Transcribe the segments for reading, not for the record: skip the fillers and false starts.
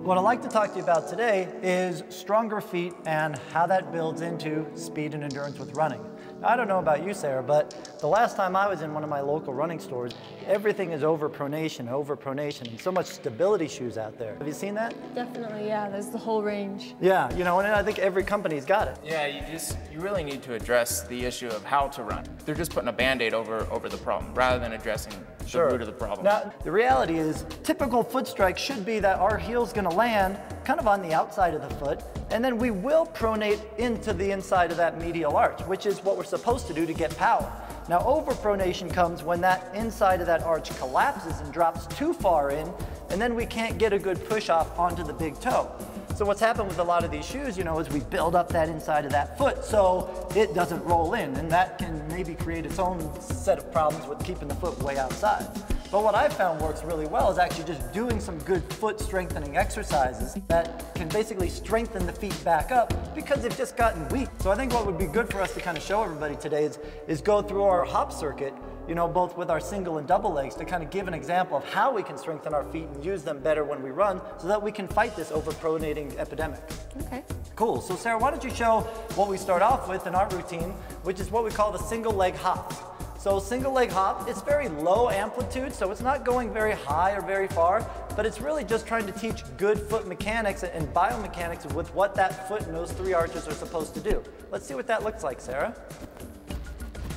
What I'd like to talk to you about today is stronger feet and how that builds into speed and endurance with running. Now, I don't know about you, Sarah, but the last time I was in one of my local running stores, everything is over pronation, and so much stability shoes out there. Have you seen that? Definitely, yeah, there's the whole range. Yeah, you know, and I think every company's got it. Yeah, you really need to address the issue of how to run. They're just putting a Band-Aid over the problem rather than addressing the root of the problem. Now, the reality is, typical foot strike should be that our heel's gonna land kind of on the outside of the foot, and then we will pronate into the inside of that medial arch, which is what we're supposed to do to get power. Now, overpronation comes when that inside of that arch collapses and drops too far in, and then we can't get a good push off onto the big toe. So what's happened with a lot of these shoes, you know, is we build up that inside of that foot so it doesn't roll in, and that can maybe create its own set of problems with keeping the foot way outside. But what I've found works really well is actually just doing some good foot strengthening exercises that can basically strengthen the feet back up because they've just gotten weak. So I think what would be good for us to kind of show everybody today is go through our hop circuit, you know, both with our single and double legs to kind of give an example of how we can strengthen our feet and use them better when we run so that we can fight this overpronating epidemic. Okay. Cool. So Sarah, why don't you show what we start off with in our routine, which is what we call the single leg hops. So single leg hop, it's very low amplitude, so it's not going very high or very far, but it's really just trying to teach good foot mechanics and biomechanics with what that foot and those three arches are supposed to do. Let's see what that looks like, Sarah.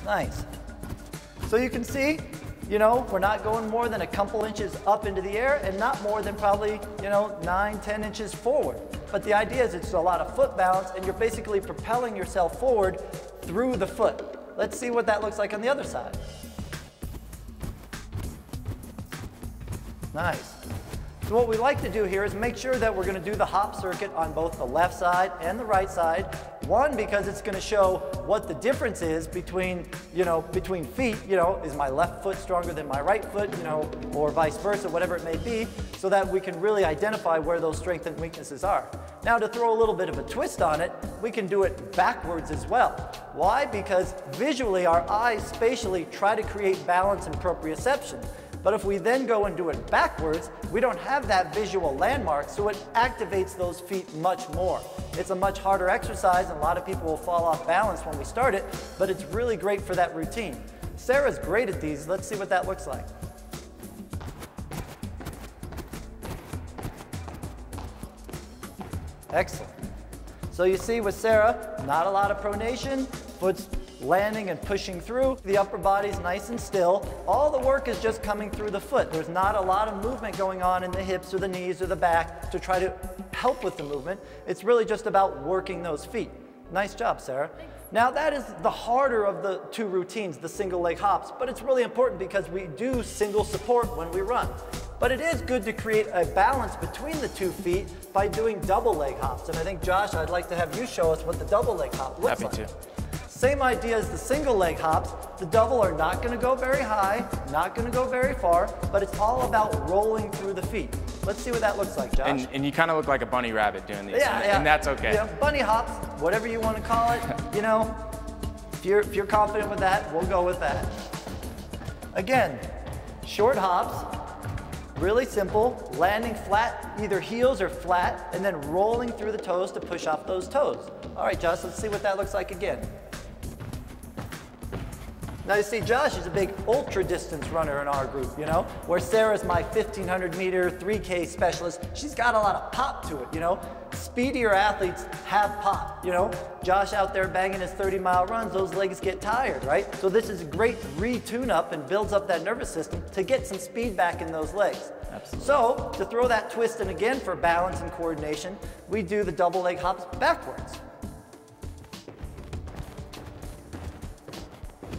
Nice. So you can see, you know, we're not going more than a couple inches up into the air and not more than probably, you know, 9–10 inches forward. But the idea is it's a lot of foot balance and you're basically propelling yourself forward through the foot. Let's see what that looks like on the other side. Nice. So what we like to do here is make sure that we're going to do the hop circuit on both the left side and the right side. One, because it's going to show what the difference is between, you know, between feet. You know, is my left foot stronger than my right foot, you know, or vice versa, whatever it may be, so that we can really identify where those strengths and weaknesses are. Now, to throw a little bit of a twist on it, we can do it backwards as well. Why? Because visually, our eyes spatially try to create balance and proprioception. But if we then go and do it backwards, we don't have that visual landmark, so it activates those feet much more. It's a much harder exercise, and a lot of people will fall off balance when we start it, but it's really great for that routine. Sarah's great at these. Let's see what that looks like. Excellent. So you see with Sarah, not a lot of pronation, foot's landing and pushing through. The upper body's nice and still. All the work is just coming through the foot. There's not a lot of movement going on in the hips or the knees or the back to try to help with the movement. It's really just about working those feet. Nice job, Sarah. Now that is the harder of the two routines, the single leg hops, but it's really important because we do single support when we run. But it is good to create a balance between the 2 feet by doing double leg hops. And I think, Josh, I'd like to have you show us what the double leg hop looks like. Happy to. Same idea as the single leg hops. The double are not going to go very high, not going to go very far, but it's all about rolling through the feet. Let's see what that looks like, Josh. And you kind of look like a bunny rabbit doing these, Yeah. and that's okay. Yeah, bunny hops, whatever you want to call it. You know, if you're confident with that, we'll go with that. Again, short hops, really simple, landing flat, either heels or flat, and then rolling through the toes to push off those toes. All right, Josh, let's see what that looks like again. Now you see Josh is a big ultra distance runner in our group, you know, where Sarah's my 1500 meter 3K specialist. She's got a lot of pop to it, you know. Speedier athletes have pop, you know. Josh out there banging his 30-mile runs, those legs get tired, right? So this is a great retune up and builds up that nervous system to get some speed back in those legs. Absolutely. So to throw that twist in again for balance and coordination, we do the double leg hops backwards.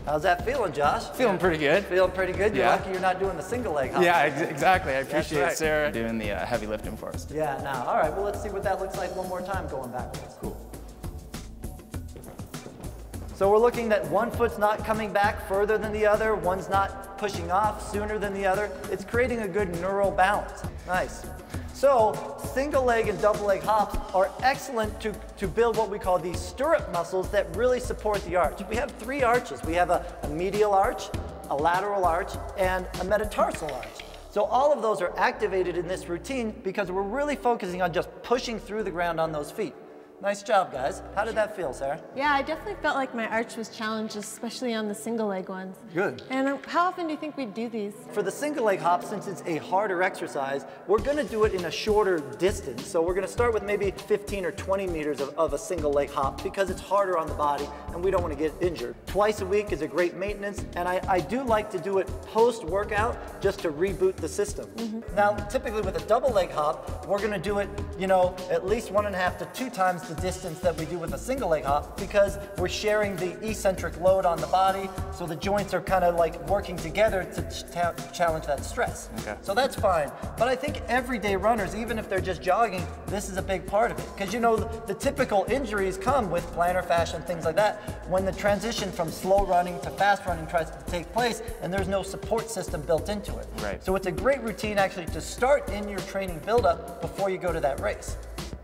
How's that feeling, Josh? Feeling pretty good. Feeling pretty good? You're Yeah. lucky you're not doing the single leg hop. Yeah, exactly. I appreciate right. Sarah doing the heavy lifting for us. Yeah, now, all right, well, let's see what that looks like one more time going backwards. Cool. So we're looking at one foot's not coming back further than the other, one's not pushing off sooner than the other. It's creating a good neural balance. Nice. So single leg and double leg hops are excellent to build what we call these stirrup muscles that really support the arch. We have 3 arches. We have a medial arch, a lateral arch, and a metatarsal arch. So all of those are activated in this routine because we're really focusing on just pushing through the ground on those feet. Nice job, guys. How did that feel, Sarah? Yeah, I definitely felt like my arch was challenged, especially on the single leg ones. Good. And how often do you think we do these? For the single leg hop, since it's a harder exercise, we're gonna do it in a shorter distance. So we're gonna start with maybe 15 or 20 meters of a single leg hop because it's harder on the body and we don't wanna get injured. Twice a week is a great maintenance, and I do like to do it post-workout just to reboot the system. Now, typically with a double leg hop, we're gonna do it, you know, at least 1.5 to 2 times the distance that we do with a single leg hop because we're sharing the eccentric load on the body, so the joints are kind of like working together to challenge that stress. Okay. So that's fine. But I think everyday runners, even if they're just jogging, this is a big part of it. Because you know, the typical injuries come with plantar fascia and things like that when the transition from slow running to fast running tries to take place and there's no support system built into it. Right. So it's a great routine actually to start in your training buildup before you go to that race.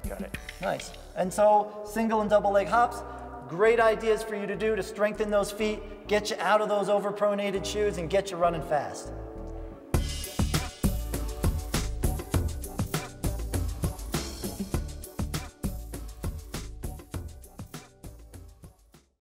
Got it. Nice. And so single and double leg hops, great ideas for you to do to strengthen those feet, get you out of those overpronated shoes and get you running fast.